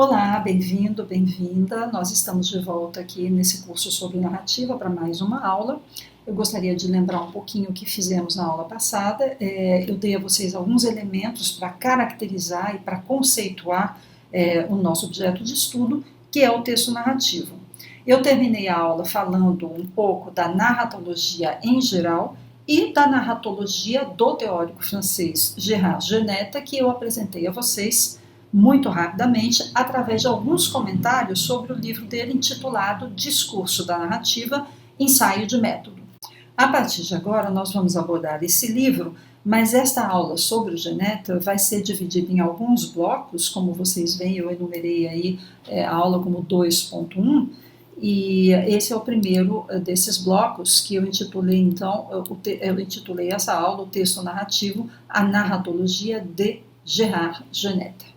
Olá, bem-vindo, bem-vinda. Nós estamos de volta aqui nesse curso sobre narrativa para mais uma aula. Eu gostaria de lembrar um pouquinho o que fizemos na aula passada. Eu dei a vocês alguns elementos para caracterizar e para conceituar o nosso objeto de estudo, que é o texto narrativo. Eu terminei a aula falando um pouco da narratologia em geral e da narratologia do teórico francês Gérard Genetta, que eu apresentei a vocês muito rapidamente, através de alguns comentários sobre o livro dele intitulado Discurso da Narrativa, Ensaio de Método. A partir de agora, nós vamos abordar esse livro, mas esta aula sobre o Genetta vai ser dividida em alguns blocos, como vocês veem, eu enumerei aí a aula como 2.1, e esse é o primeiro desses blocos que eu intitulei, então, eu intitulei essa aula, o texto narrativo, a narratologia de Gérard Genetta.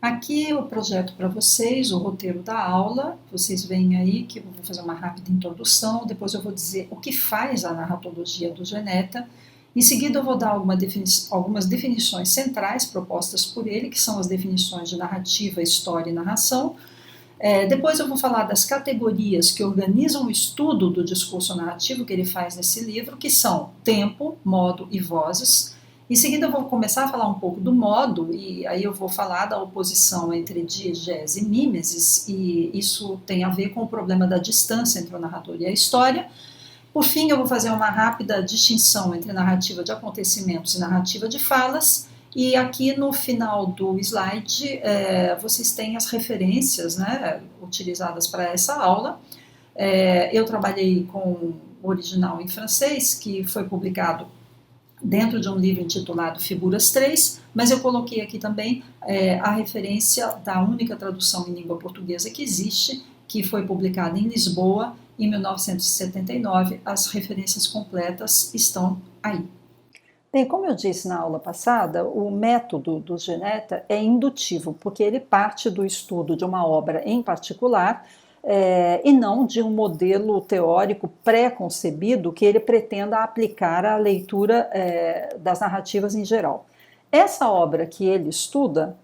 Aqui o projeto para vocês, o roteiro da aula, vocês veem aí que eu vou fazer uma rápida introdução, depois eu vou dizer o que faz a narratologia do Genetta, em seguida eu vou dar algumas definições centrais propostas por ele, que são as definições de narrativa, história e narração. Depois eu vou falar das categorias que organizam o estudo do discurso narrativo que ele faz nesse livro, que são tempo, modo e vozes. Em seguida eu vou começar a falar um pouco do modo, e aí eu vou falar da oposição entre diegese e mímesis, e isso tem a ver com o problema da distância entre o narrador e a história. Por fim, eu vou fazer uma rápida distinção entre narrativa de acontecimentos e narrativa de falas, e aqui no final do slide vocês têm as referências, né, utilizadas para essa aula. Eu trabalhei com o original em francês, que foi publicado dentro de um livro intitulado Figuras 3, mas eu coloquei aqui também a referência da única tradução em língua portuguesa que existe, que foi publicada em Lisboa em 1979. As referências completas estão aí. Bem, como eu disse na aula passada, o método do Genetta é indutivo, porque ele parte do estudo de uma obra em particular, e não de um modelo teórico pré-concebido que ele pretenda aplicar à leitura das narrativas em geral. Essa obra que ele estuda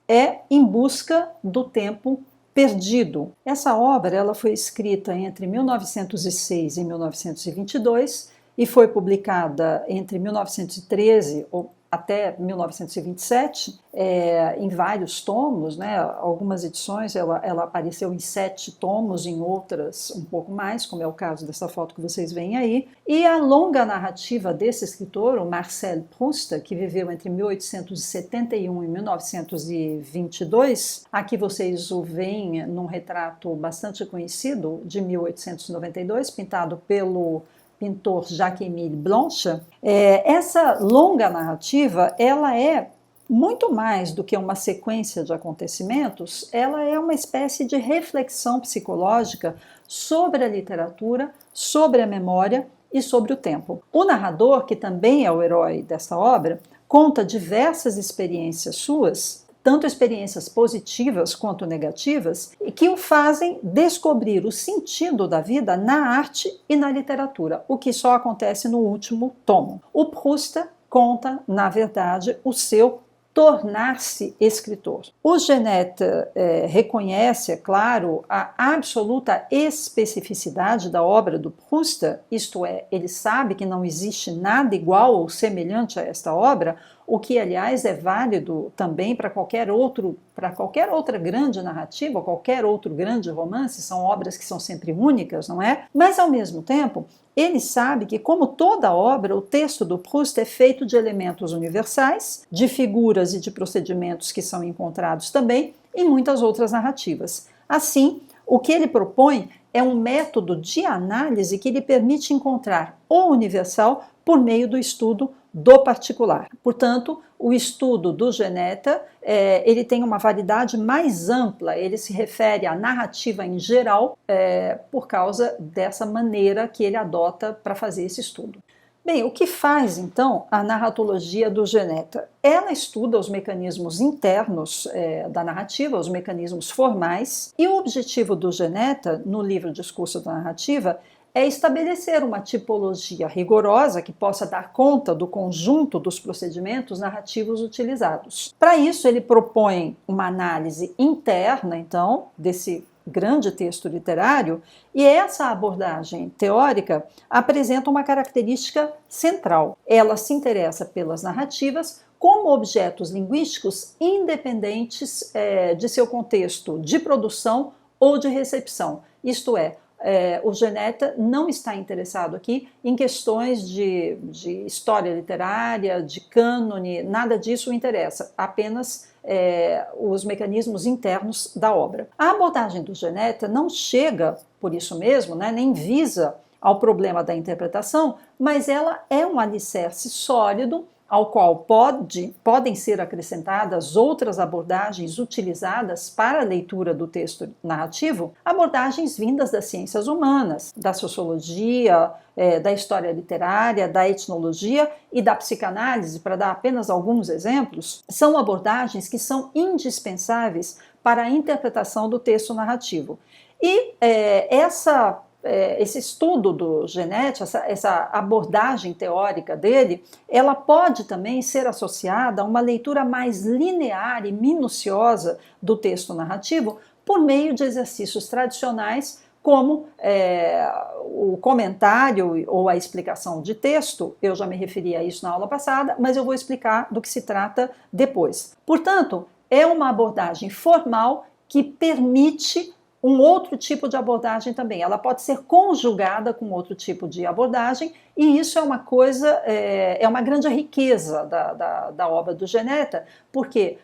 é Em Busca do Tempo Perdido. Essa obra ela foi escrita entre 1906 e 1922 e foi publicada entre 1913 até 1927, em vários tomos, né? Algumas edições ela apareceu em 7 tomos, em outras um pouco mais, como é o caso dessa foto que vocês veem aí. E a longa narrativa desse escritor, o Marcel Proust, que viveu entre 1871 e 1922, aqui vocês o veem num retrato bastante conhecido, de 1892, pintado pelo pintor Jacques-Émile Blanche. Essa longa narrativa, ela é muito mais do que uma sequência de acontecimentos, ela é uma espécie de reflexão psicológica sobre a literatura, sobre a memória e sobre o tempo. O narrador, que também é o herói dessa obra, conta diversas experiências suas, tanto experiências positivas quanto negativas, e que o fazem descobrir o sentido da vida na arte e na literatura, o que só acontece no último tomo. O Proust conta, na verdade, o seu tornar-se escritor. O Genetta reconhece, é claro, a absoluta especificidade da obra do Proust, isto é, ele sabe que não existe nada igual ou semelhante a esta obra, o que, aliás, é válido também para qualquer outra grande narrativa, qualquer outro grande romance, são obras que são sempre únicas, não é? Mas, ao mesmo tempo, ele sabe que, como toda obra, o texto do Proust é feito de elementos universais, de figuras e de procedimentos que são encontrados também em muitas outras narrativas. Assim, o que ele propõe é um método de análise que lhe permite encontrar o universal por meio do estudo do particular. Portanto, o estudo do Genetta ele tem uma validade mais ampla, ele se refere à narrativa em geral por causa dessa maneira que ele adota para fazer esse estudo. Bem, o que faz então a narratologia do Genetta? Ela estuda os mecanismos internos da narrativa, os mecanismos formais, e o objetivo do Genetta, no livro Discurso da Narrativa, é estabelecer uma tipologia rigorosa que possa dar conta do conjunto dos procedimentos narrativos utilizados. Para isso, ele propõe uma análise interna, então, desse grande texto literário, e essa abordagem teórica apresenta uma característica central. Ela se interessa pelas narrativas como objetos linguísticos independentes de seu contexto de produção ou de recepção. Isto é, o Geneta não está interessado aqui em questões de história literária, de cânone, nada disso o interessa, apenas os mecanismos internos da obra. A abordagem do Geneta não chega, por isso mesmo, nem visa ao problema da interpretação, mas ela é um alicerce sólido ao qual podem ser acrescentadas outras abordagens utilizadas para a leitura do texto narrativo, abordagens vindas das ciências humanas, da sociologia, da história literária, da etnologia e da psicanálise, para dar apenas alguns exemplos, são abordagens que são indispensáveis para a interpretação do texto narrativo. E esse estudo do Geneta, essa abordagem teórica dele, ela pode também ser associada a uma leitura mais linear e minuciosa do texto narrativo por meio de exercícios tradicionais como o comentário ou a explicação de texto. Eu já me referi a isso na aula passada, mas eu vou explicar do que se trata depois. Portanto, é uma abordagem formal que permite um outro tipo de abordagem também. Ela pode ser conjugada com outro tipo de abordagem, e isso é uma coisa, é uma grande riqueza da obra do Geneta, porque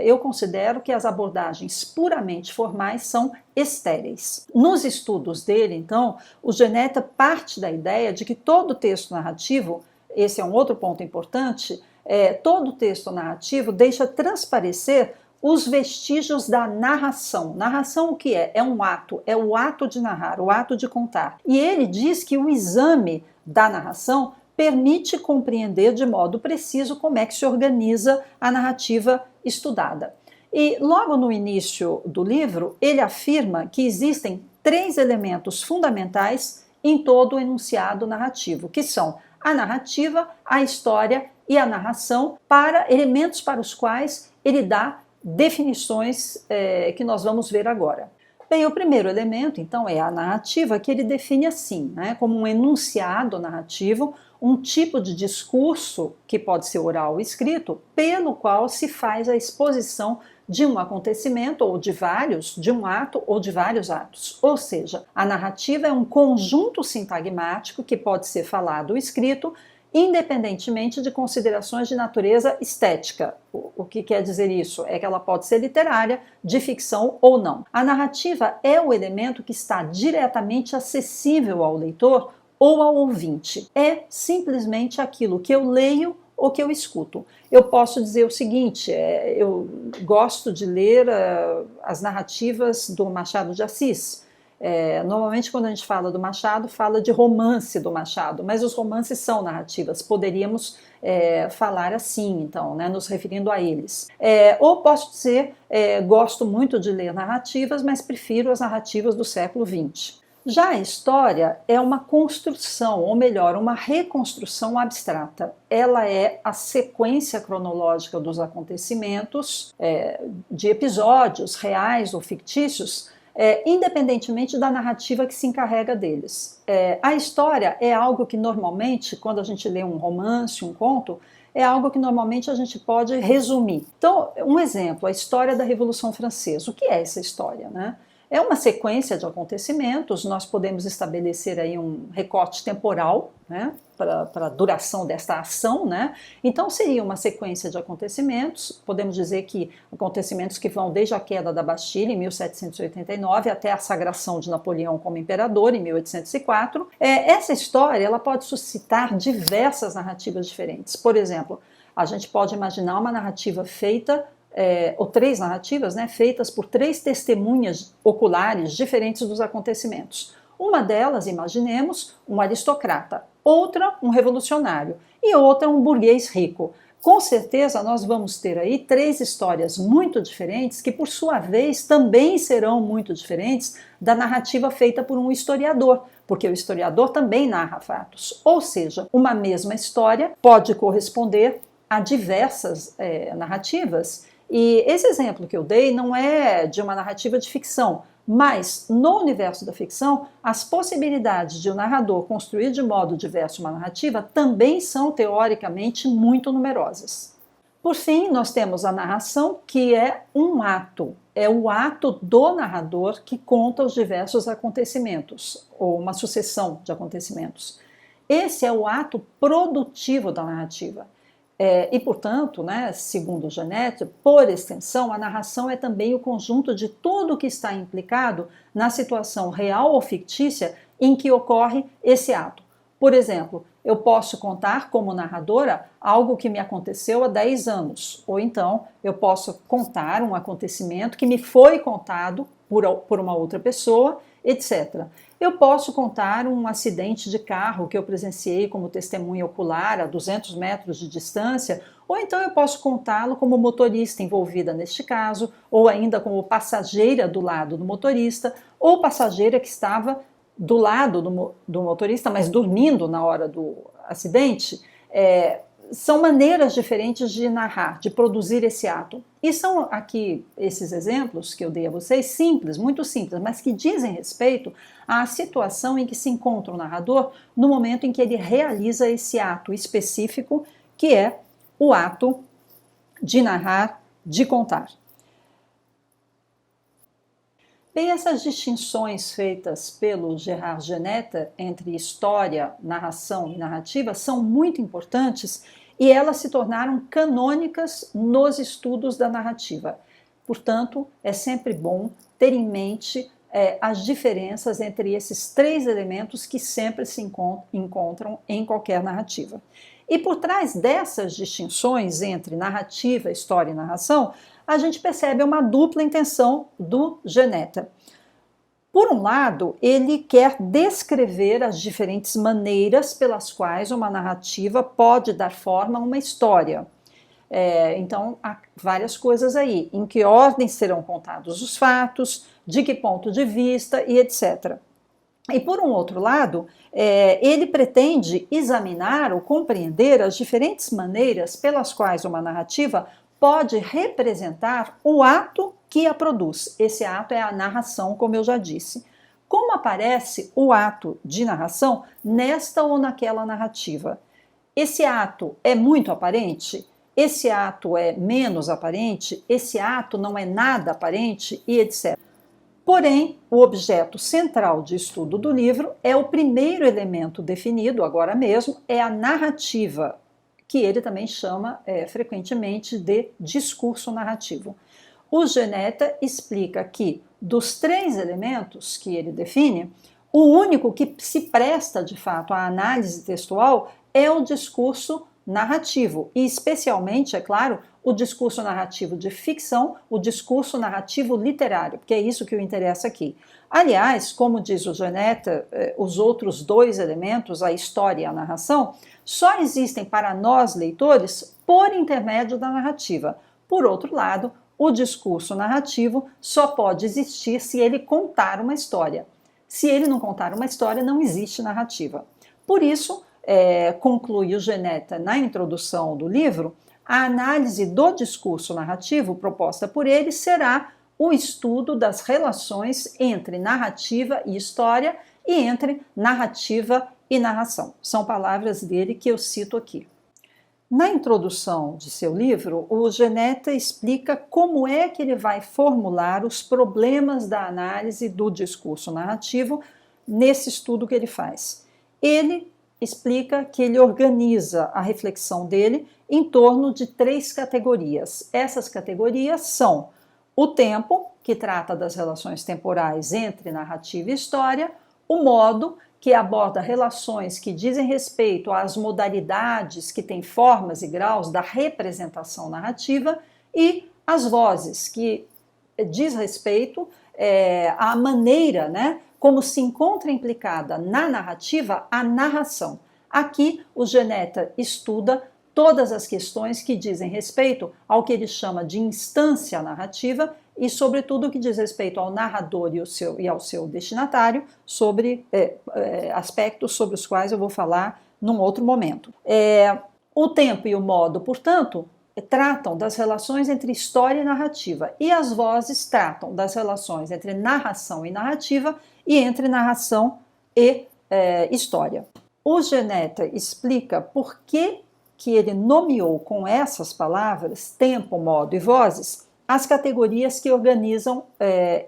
eu considero que as abordagens puramente formais são estéreis. Nos estudos dele, então, o Geneta parte da ideia de que todo texto narrativo, esse é um outro ponto importante, todo texto narrativo deixa transparecer os vestígios da narração. Narração o que é? É um ato, é o ato de narrar, o ato de contar. E ele diz que o exame da narração permite compreender de modo preciso como é que se organiza a narrativa estudada. E logo no início do livro, ele afirma que existem 3 elementos fundamentais em todo o enunciado narrativo, que são a narrativa, a história e a narração, elementos para os quais ele dá definições que nós vamos ver agora. Bem, o primeiro elemento, então, é a narrativa, que ele define assim, como um enunciado narrativo, um tipo de discurso, que pode ser oral ou escrito, pelo qual se faz a exposição de um acontecimento, ou de vários, de um ato ou de vários atos. Ou seja, a narrativa é um conjunto sintagmático que pode ser falado ou escrito, independentemente de considerações de natureza estética. O que quer dizer isso? É que ela pode ser literária, de ficção ou não. A narrativa é o elemento que está diretamente acessível ao leitor ou ao ouvinte. É simplesmente aquilo que eu leio ou que eu escuto. Eu posso dizer o seguinte, eu gosto de ler as narrativas do Machado de Assis. Normalmente quando a gente fala do Machado, fala de romance do Machado, mas os romances são narrativas, poderíamos falar assim, então, nos referindo a eles. Ou posso dizer, gosto muito de ler narrativas, mas prefiro as narrativas do século XX. Já a história é uma construção, ou melhor, uma reconstrução abstrata. Ela é a sequência cronológica dos acontecimentos, de episódios reais ou fictícios, independentemente da narrativa que se encarrega deles. A história é algo que normalmente, quando a gente lê um romance, um conto, é algo que normalmente a gente pode resumir. Então, um exemplo, a história da Revolução Francesa. O que é essa história, É uma sequência de acontecimentos, nós podemos estabelecer aí um recorte temporal, para a duração desta ação, Então seria uma sequência de acontecimentos, podemos dizer que acontecimentos que vão desde a queda da Bastilha em 1789 até a sagração de Napoleão como imperador em 1804. Essa história ela pode suscitar diversas narrativas diferentes. Por exemplo, a gente pode imaginar uma narrativa feita ou 3 narrativas, feitas por 3 testemunhas oculares diferentes dos acontecimentos. Uma delas, imaginemos, um aristocrata, outra, um revolucionário e outra, um burguês rico. Com certeza nós vamos ter aí 3 histórias muito diferentes que, por sua vez, também serão muito diferentes da narrativa feita por um historiador, porque o historiador também narra fatos. Ou seja, uma mesma história pode corresponder a diversas narrativas. E esse exemplo que eu dei não é de uma narrativa de ficção, mas no universo da ficção, as possibilidades de o narrador construir de modo diverso uma narrativa também são teoricamente muito numerosas. Por fim, nós temos a narração, que é um ato. É o ato do narrador que conta os diversos acontecimentos, ou uma sucessão de acontecimentos. Esse é o ato produtivo da narrativa. E, portanto, né, segundo Genette, por extensão, a narração é também o conjunto de tudo que está implicado na situação real ou fictícia em que ocorre esse ato. Por exemplo, eu posso contar como narradora algo que me aconteceu há 10 anos, ou então eu posso contar um acontecimento que me foi contado por uma outra pessoa, etc. Eu posso contar um acidente de carro que eu presenciei como testemunha ocular a 200 metros de distância, ou então eu posso contá-lo como motorista envolvida neste caso, ou ainda como passageira do lado do motorista, ou passageira que estava do lado do motorista, mas dormindo na hora do acidente. São maneiras diferentes de narrar, de produzir esse ato. E são aqui esses exemplos que eu dei a vocês, simples, muito simples, mas que dizem respeito à situação em que se encontra o narrador no momento em que ele realiza esse ato específico, que é o ato de narrar, de contar. Bem, essas distinções feitas pelo Gerard Genette entre história, narração e narrativa são muito importantes e elas se tornaram canônicas nos estudos da narrativa. Portanto, é sempre bom ter em mente as diferenças entre esses três elementos que sempre se encontram em qualquer narrativa. E por trás dessas distinções entre narrativa, história e narração, a gente percebe uma dupla intenção do Genette. Por um lado, ele quer descrever as diferentes maneiras pelas quais uma narrativa pode dar forma a uma história. Então, há várias coisas aí. Em que ordem serão contados os fatos, de que ponto de vista e etc. E por um outro lado, ele pretende examinar ou compreender as diferentes maneiras pelas quais uma narrativa pode representar o ato que a produz. Esse ato é a narração, como eu já disse. Como aparece o ato de narração nesta ou naquela narrativa? Esse ato é muito aparente? Esse ato é menos aparente? Esse ato não é nada aparente? E etc. Porém, o objeto central de estudo do livro é o primeiro elemento definido, agora mesmo, é a narrativa, que ele também chama frequentemente de discurso narrativo. O Genette explica que, dos três elementos que ele define, o único que se presta de fato à análise textual é o discurso narrativo, e especialmente, é claro, o discurso narrativo de ficção, o discurso narrativo literário, porque é isso que o interessa aqui. Aliás, como diz o Genette, os outros dois elementos, a história e a narração, só existem para nós, leitores, por intermédio da narrativa. Por outro lado, o discurso narrativo só pode existir se ele contar uma história. Se ele não contar uma história, não existe narrativa. Por isso, conclui o Genette na introdução do livro, a análise do discurso narrativo proposta por ele será o estudo das relações entre narrativa e história e entre narrativa e narração. São palavras dele que eu cito aqui. Na introdução de seu livro, o Genette explica como é que ele vai formular os problemas da análise do discurso narrativo nesse estudo que ele faz. Ele explica que ele organiza a reflexão dele em torno de três categorias. Essas categorias são o tempo, que trata das relações temporais entre narrativa e história, o modo, que aborda relações que dizem respeito às modalidades que têm formas e graus da representação narrativa, e as vozes, que diz respeito à maneira, né, como se encontra implicada na narrativa a narração. Aqui o Genette estuda todas as questões que dizem respeito ao que ele chama de instância narrativa e, sobretudo, o que diz respeito ao narrador e ao seu destinatário, sobre aspectos sobre os quais eu vou falar num outro momento. O tempo e o modo, portanto, tratam das relações entre história e narrativa, e as vozes tratam das relações entre narração e narrativa e entre narração e história. O Geneta explica por que ele nomeou com essas palavras, tempo, modo e vozes, as categorias que organizam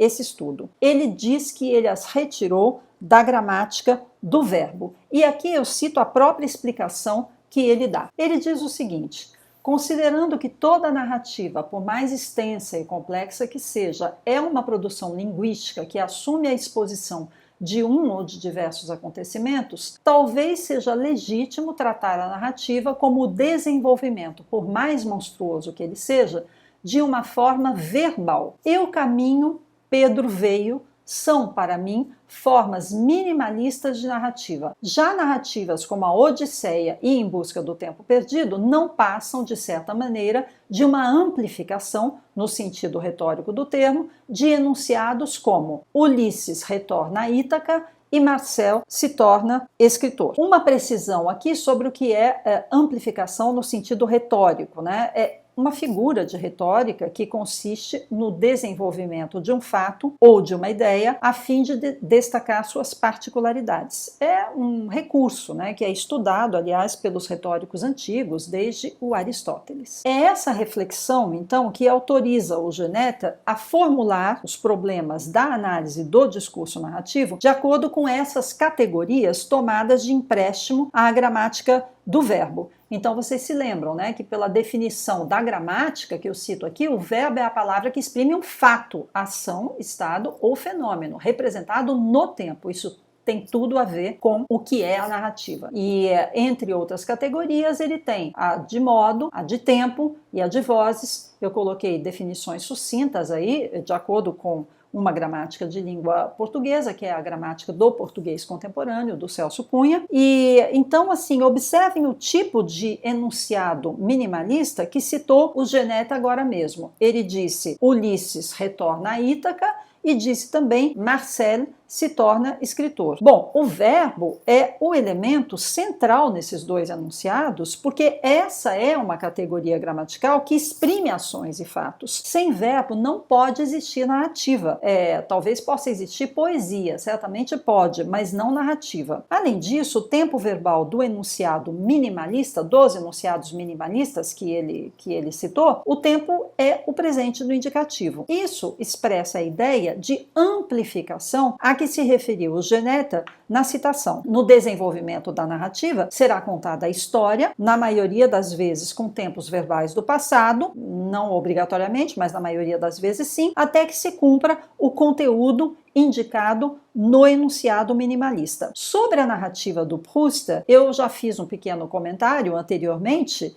esse estudo. Ele diz que ele as retirou da gramática do verbo. E aqui eu cito a própria explicação que ele dá. Ele diz o seguinte: considerando que toda narrativa, por mais extensa e complexa que seja, é uma produção linguística que assume a exposição de um ou de diversos acontecimentos, talvez seja legítimo tratar a narrativa como o desenvolvimento, por mais monstruoso que ele seja, de uma forma verbal. Eu caminho, Pedro veio, são, para mim, formas minimalistas de narrativa. Já narrativas como a Odisseia e Em Busca do Tempo Perdido não passam, de certa maneira, de uma amplificação, no sentido retórico do termo, de enunciados como Ulisses retorna a Ítaca e Marcel se torna escritor. Uma precisão aqui sobre o que é amplificação no sentido retórico, né? É uma figura de retórica que consiste no desenvolvimento de um fato ou de uma ideia a fim de destacar suas particularidades. É um recurso, né, que é estudado, aliás, pelos retóricos antigos desde o Aristóteles. É essa reflexão, então, que autoriza o Geneta a formular os problemas da análise do discurso narrativo de acordo com essas categorias tomadas de empréstimo à gramática do verbo. Então vocês se lembram, né, que pela definição da gramática que eu cito aqui, o verbo é a palavra que exprime um fato, ação, estado ou fenômeno, representado no tempo. Isso tem tudo a ver com o que é a narrativa. E, entre outras categorias, ele tem a de modo, a de tempo e a de vozes. Eu coloquei definições sucintas aí, de acordo com uma gramática de língua portuguesa, que é a gramática do português contemporâneo, do Celso Cunha. E então, assim, observem o tipo de enunciado minimalista que citou o Geneta agora mesmo. Ele disse: Ulisses retorna a Ítaca, e disse também: Marcel se torna escritor. Bom, o verbo é o elemento central nesses dois enunciados, porque essa é uma categoria gramatical que exprime ações e fatos. Sem verbo não pode existir narrativa. Talvez possa existir poesia, certamente pode, mas não narrativa. Além disso, o tempo verbal do enunciado minimalista, dos enunciados minimalistas que ele citou, o tempo é o presente do indicativo. Isso expressa a ideia de amplificação a que se referiu o Geneta na citação. No desenvolvimento da narrativa, será contada a história, na maioria das vezes com tempos verbais do passado, não obrigatoriamente, mas na maioria das vezes sim, até que se cumpra o conteúdo indicado no enunciado minimalista. Sobre a narrativa do Proust, eu já fiz um pequeno comentário anteriormente.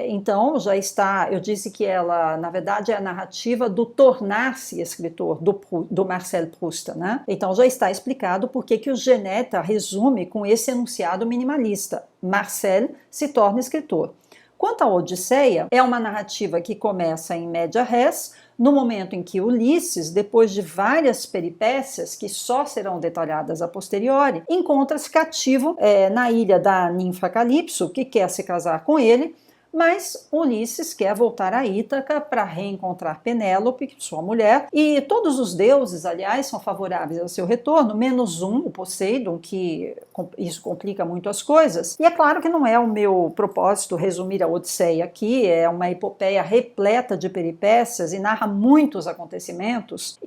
Então já está, eu disse que ela, na verdade, é a narrativa do tornar-se escritor do Marcel Proust, né? Então já está explicado por que o Geneta resume com esse enunciado minimalista: Marcel se torna escritor. Quanto à Odisseia, é uma narrativa que começa em média res, no momento em que Ulisses, depois de várias peripécias que só serão detalhadas a posteriori, encontra-se cativo na ilha da ninfa Calipso, que quer se casar com ele, mas Ulisses quer voltar a Ítaca para reencontrar Penélope, sua mulher, e todos os deuses, aliás, são favoráveis ao seu retorno, menos um, o Poseidon, que isso complica muito as coisas. E é claro que não é o meu propósito resumir a Odisseia aqui, é uma epopeia repleta de peripécias e narra muitos acontecimentos,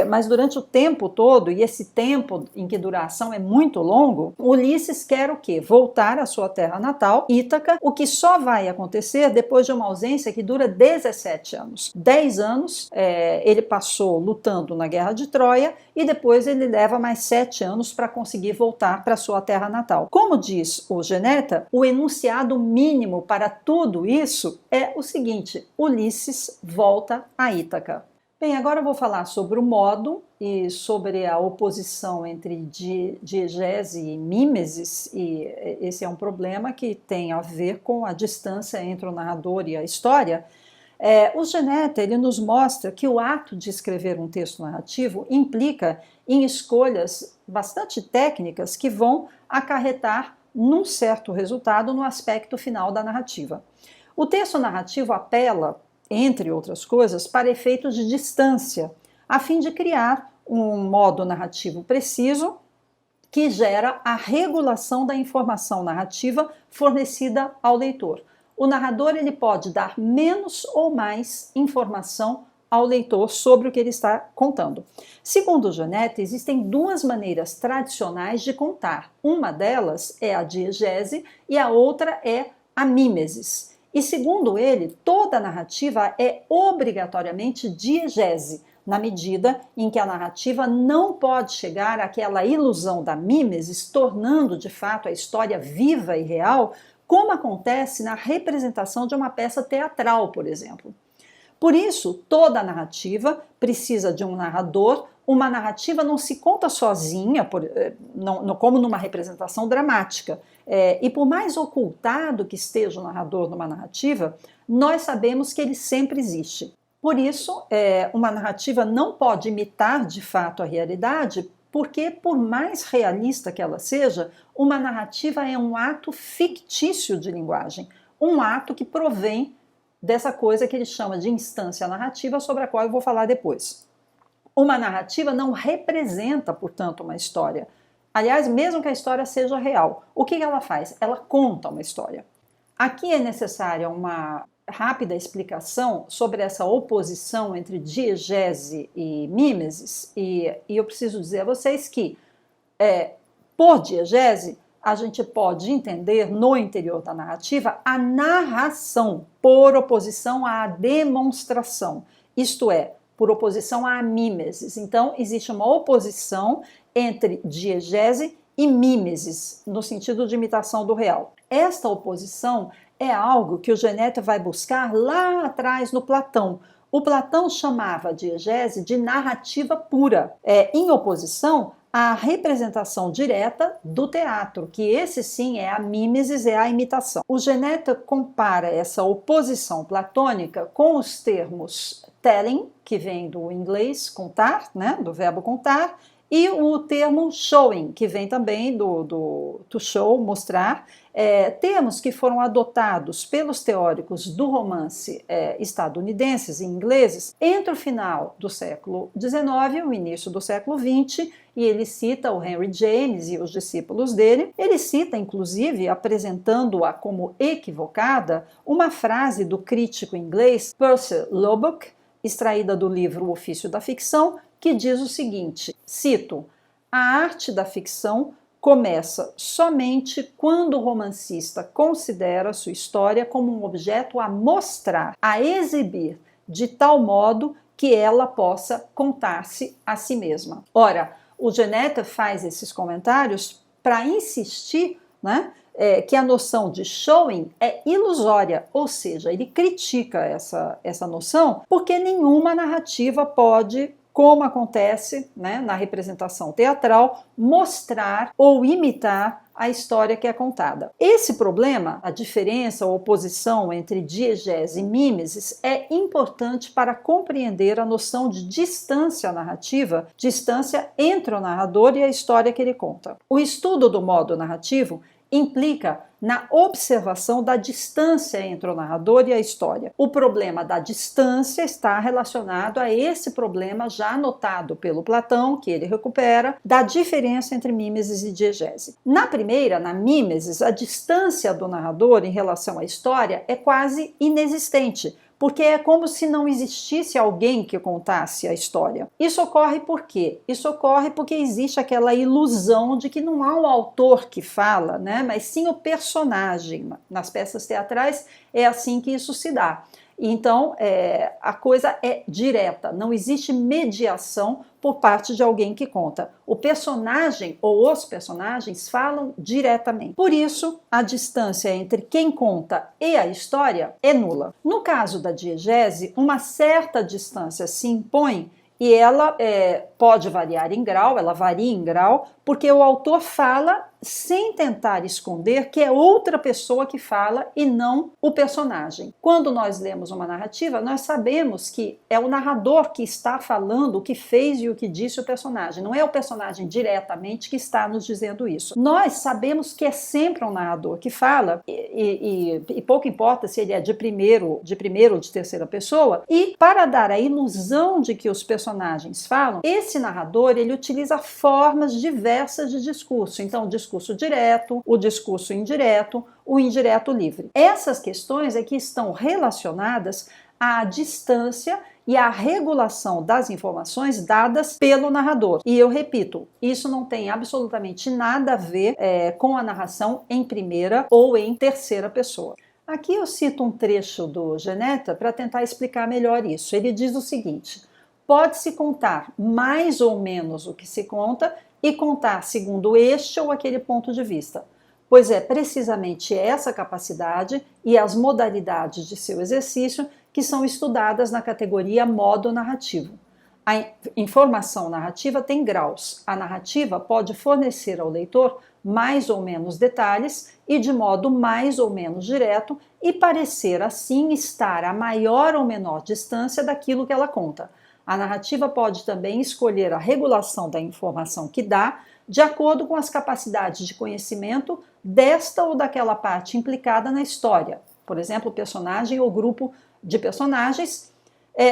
mas durante o tempo todo, e esse tempo em que duração é muito longo, Ulisses quer o quê? Voltar à sua terra natal, Ítaca, o que só vai acontecer depois de uma ausência que dura 17 anos. 10 anos ele passou lutando na Guerra de Troia e depois ele leva mais 7 anos para conseguir voltar para sua terra natal. Como diz o Geneta, o enunciado mínimo para tudo isso é o seguinte: Ulisses volta a Ítaca. Bem, agora eu vou falar sobre o modo e sobre a oposição entre diegese e mímesis, e esse é um problema que tem a ver com a distância entre o narrador e a história. O Geneta, ele nos mostra que o ato de escrever um texto narrativo implica em escolhas bastante técnicas que vão acarretar num certo resultado no aspecto final da narrativa. O texto narrativo apela, entre outras coisas, para efeitos de distância, a fim de criar um modo narrativo preciso que gera a regulação da informação narrativa fornecida ao leitor. O narrador ele pode dar menos ou mais informação ao leitor sobre o que ele está contando. Segundo o Geneta, existem duas maneiras tradicionais de contar. Uma delas é a diegese e a outra é a mímesis. E segundo ele, toda narrativa é obrigatoriamente diegese, na medida em que a narrativa não pode chegar àquela ilusão da mímesis, tornando de fato a história viva e real, como acontece na representação de uma peça teatral, por exemplo. Por isso, toda narrativa precisa de um narrador. Uma narrativa não se conta sozinha, como numa representação dramática. E por mais ocultado que esteja o narrador numa narrativa, nós sabemos que ele sempre existe. Por isso, uma narrativa não pode imitar de fato a realidade, porque por mais realista que ela seja, uma narrativa é um ato fictício de linguagem, um ato que provém dessa coisa que ele chama de instância narrativa, sobre a qual eu vou falar depois. Uma narrativa não representa, portanto, uma história. Aliás, mesmo que a história seja real, o que ela faz? Ela conta uma história. Aqui é necessária uma rápida explicação sobre essa oposição entre diegese e mímesis, e eu preciso dizer a vocês que, por diegese, a gente pode entender no interior da narrativa a narração por oposição à demonstração, isto é, por oposição à mímesis. Então, existe uma oposição entre diegese e mímesis, no sentido de imitação do real. Esta oposição é algo que o Geneta vai buscar lá atrás no Platão. O Platão chamava a diegese de narrativa pura, em oposição à representação direta do teatro, que esse sim é a mímesis, é a imitação. O Geneta compara essa oposição platônica com os termos telling, que vem do inglês contar, né, do verbo contar, e o termo showing, que vem também do to show, mostrar, termos que foram adotados pelos teóricos do romance estadunidenses e ingleses entre o final do século XIX e o início do século XX, e ele cita o Henry James e os discípulos dele. Ele cita, inclusive, apresentando-a como equivocada, uma frase do crítico inglês Percy Lubbock, extraída do livro O Ofício da Ficção, que diz o seguinte, cito, a arte da ficção começa somente quando o romancista considera sua história como um objeto a mostrar, a exibir, de tal modo que ela possa contar-se a si mesma. Ora, o Geneta faz esses comentários para insistir, né, que a noção de showing é ilusória, ou seja, ele critica essa noção porque nenhuma narrativa pode, como acontece, né, na representação teatral, mostrar ou imitar a história que é contada. Esse problema, a diferença ou oposição entre diegese e mímesis, é importante para compreender a noção de distância narrativa, distância entre o narrador e a história que ele conta. O estudo do modo narrativo implica na observação da distância entre o narrador e a história. O problema da distância está relacionado a esse problema já notado pelo Platão, que ele recupera, da diferença entre mímesis e diegese. Na primeira, na mímesis, a distância do narrador em relação à história é quase inexistente, porque é como se não existisse alguém que contasse a história. Isso ocorre por quê? Isso ocorre porque existe aquela ilusão de que não há um autor que fala, né? Mas sim o personagem. Nas peças teatrais é assim que isso se dá. Então, a coisa é direta, não existe mediação por parte de alguém que conta. O personagem ou os personagens falam diretamente. Por isso, a distância entre quem conta e a história é nula. No caso da diegese, uma certa distância se impõe e ela pode variar em grau, ela varia em grau, porque o autor fala sem tentar esconder que é outra pessoa que fala e não o personagem. Quando nós lemos uma narrativa, nós sabemos que é o narrador que está falando o que fez e o que disse o personagem. Não é o personagem diretamente que está nos dizendo isso. Nós sabemos que é sempre um narrador que fala e pouco importa se ele é de primeira ou de terceira pessoa. E para dar a ilusão de que os personagens falam, esse narrador ele utiliza formas diversas de discurso. Então, o discurso direto, o discurso indireto, o indireto livre. Essas questões é que estão relacionadas à distância e à regulação das informações dadas pelo narrador. E eu repito, isso não tem absolutamente nada a ver com a narração em primeira ou em terceira pessoa. Aqui eu cito um trecho do Genetta para tentar explicar melhor isso. Ele diz o seguinte: pode-se contar mais ou menos o que se conta e contar segundo este ou aquele ponto de vista, pois é precisamente essa capacidade e as modalidades de seu exercício que são estudadas na categoria modo narrativo. A informação narrativa tem graus. A narrativa pode fornecer ao leitor mais ou menos detalhes e de modo mais ou menos direto e parecer assim estar a maior ou menor distância daquilo que ela conta. A narrativa pode também escolher a regulação da informação que dá, de acordo com as capacidades de conhecimento desta ou daquela parte implicada na história, por exemplo, personagem ou grupo de personagens,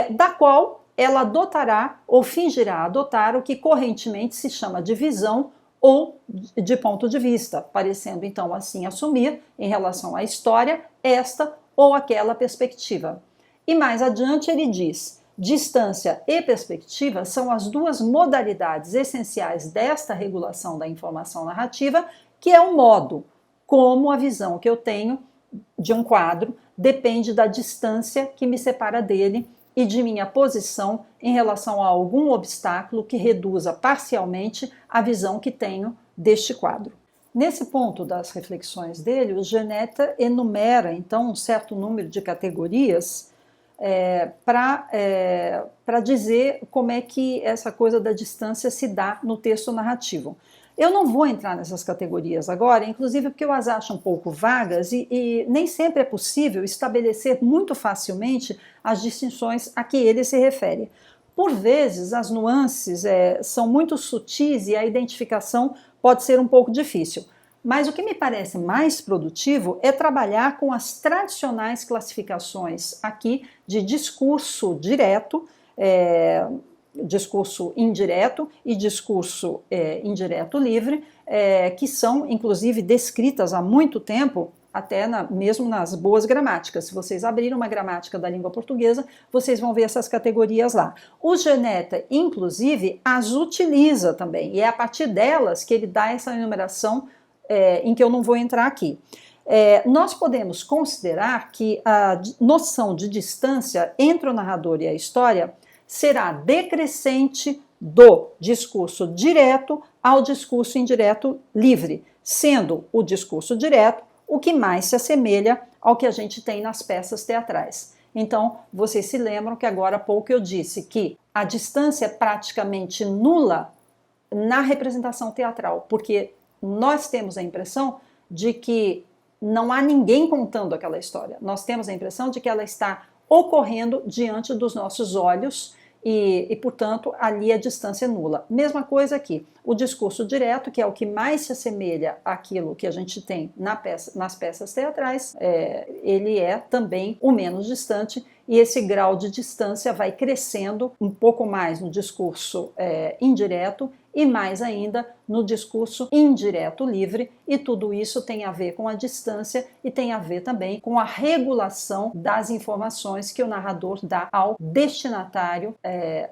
da qual ela adotará ou fingirá adotar o que correntemente se chama de visão ou de ponto de vista, parecendo então assim assumir, em relação à história, esta ou aquela perspectiva. E mais adiante ele diz: distância e perspectiva são as duas modalidades essenciais desta regulação da informação narrativa, que é o modo como a visão que eu tenho de um quadro depende da distância que me separa dele e de minha posição em relação a algum obstáculo que reduza parcialmente a visão que tenho deste quadro. Nesse ponto das reflexões dele, o Genetta enumera então um certo número de categorias para dizer como é que essa coisa da distância se dá no texto narrativo. Eu não vou entrar nessas categorias agora, inclusive porque eu as acho um pouco vagas e nem sempre é possível estabelecer muito facilmente as distinções a que ele se refere. Por vezes, as nuances são muito sutis e a identificação pode ser um pouco difícil. Mas o que me parece mais produtivo é trabalhar com as tradicionais classificações aqui de discurso direto, discurso indireto e discurso indireto livre, que são inclusive descritas há muito tempo, até mesmo nas boas gramáticas. Se vocês abrirem uma gramática da língua portuguesa, vocês vão ver essas categorias lá. O Genetta, inclusive, as utiliza também, e é a partir delas que ele dá essa enumeração em que eu não vou entrar aqui. Nós podemos considerar que a noção de distância entre o narrador e a história será decrescente do discurso direto ao discurso indireto livre, sendo o discurso direto o que mais se assemelha ao que a gente tem nas peças teatrais. Então, vocês se lembram que agora há pouco eu disse que a distância é praticamente nula na representação teatral, porque nós temos a impressão de que não há ninguém contando aquela história. Nós temos a impressão de que ela está ocorrendo diante dos nossos olhos e, portanto, ali a distância é nula. Mesma coisa aqui, o discurso direto, que é o que mais se assemelha àquilo que a gente tem nas peças teatrais, ele é também o menos distante, e esse grau de distância vai crescendo um pouco mais no discurso indireto e mais ainda no discurso indireto livre, e tudo isso tem a ver com a distância e tem a ver também com a regulação das informações que o narrador dá ao destinatário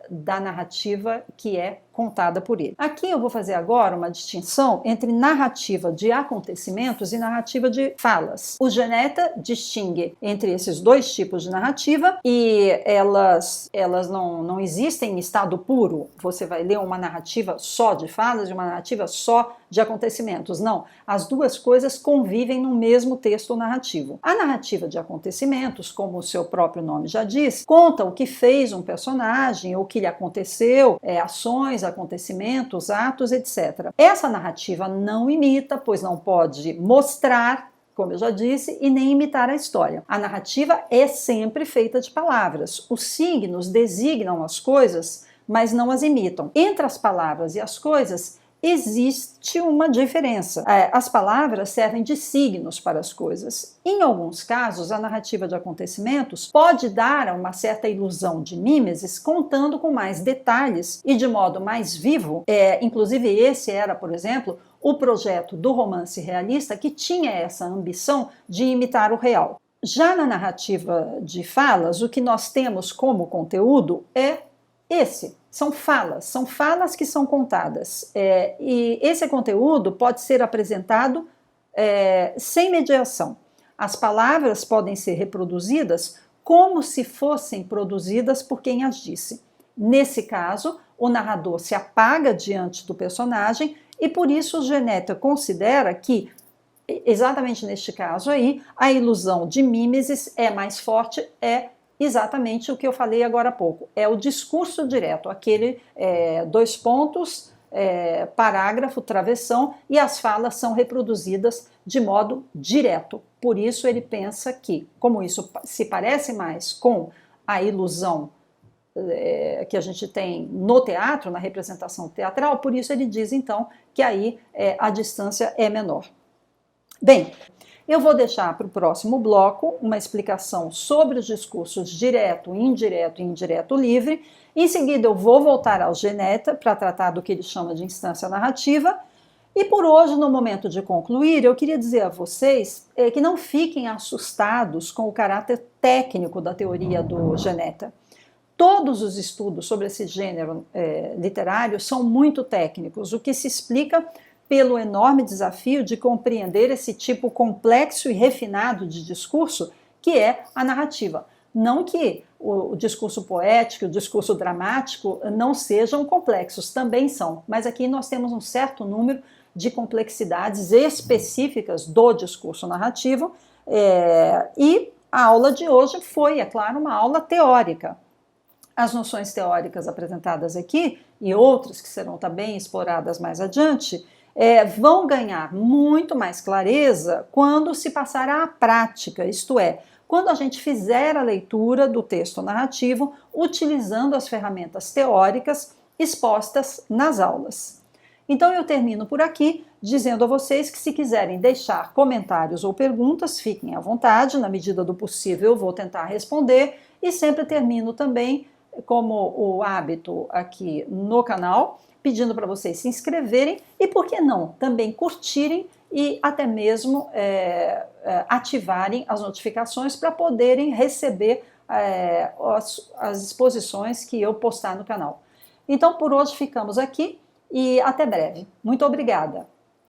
da narrativa que é contada por ele. Aqui eu vou fazer agora uma distinção entre narrativa de acontecimentos e narrativa de falas. O Geneta distingue entre esses dois tipos de narrativa e elas não existem em estado puro. Você vai ler uma narrativa só de falas e uma narrativa só de acontecimentos. Não, as duas coisas convivem no mesmo texto narrativo. A narrativa de acontecimentos, como o seu próprio nome já diz, conta o que fez um personagem, o que lhe aconteceu, ações, acontecimentos, atos, etc. Essa narrativa não imita, pois não pode mostrar, como eu já disse, e nem imitar a história. A narrativa é sempre feita de palavras. Os signos designam as coisas, mas não as imitam. Entre as palavras e as coisas, existe uma diferença. As palavras servem de signos para as coisas. Em alguns casos, a narrativa de acontecimentos pode dar uma certa ilusão de mimesis, contando com mais detalhes e de modo mais vivo. Inclusive, esse era, por exemplo, o projeto do romance realista, que tinha essa ambição de imitar o real. Já na narrativa de falas, o que nós temos como conteúdo é são falas que são contadas. E esse conteúdo pode ser apresentado sem mediação. As palavras podem ser reproduzidas como se fossem produzidas por quem as disse. Nesse caso, o narrador se apaga diante do personagem e por isso o Geneta considera que, exatamente neste caso aí, a ilusão de mimesis é mais forte, exatamente o que eu falei agora há pouco. É o discurso direto, aquele dois pontos, parágrafo, travessão, e as falas são reproduzidas de modo direto. Por isso ele pensa que, como isso se parece mais com a ilusão que a gente tem no teatro, na representação teatral, por isso ele diz então que aí a distância é menor. Bem, eu vou deixar para o próximo bloco uma explicação sobre os discursos direto, indireto e indireto livre. Em seguida, eu vou voltar ao Geneta para tratar do que ele chama de instância narrativa. E por hoje, no momento de concluir, eu queria dizer a vocês que não fiquem assustados com o caráter técnico da teoria do Geneta. Todos os estudos sobre esse gênero literário são muito técnicos, o que se explica pelo enorme desafio de compreender esse tipo complexo e refinado de discurso que é a narrativa. Não que o discurso poético, o discurso dramático não sejam complexos, também são, mas aqui nós temos um certo número de complexidades específicas do discurso narrativo e a aula de hoje foi, é claro, uma aula teórica. As noções teóricas apresentadas aqui e outras que serão também exploradas mais adiante vão ganhar muito mais clareza quando se passar à prática, isto é, quando a gente fizer a leitura do texto narrativo utilizando as ferramentas teóricas expostas nas aulas. Então eu termino por aqui dizendo a vocês que se quiserem deixar comentários ou perguntas, fiquem à vontade, na medida do possível eu vou tentar responder e sempre termino também, como o hábito aqui no canal, pedindo para vocês se inscreverem e, por que não, também curtirem e até mesmo ativarem as notificações para poderem receber as exposições que eu postar no canal. Então, por hoje ficamos aqui e até breve. Muito obrigada!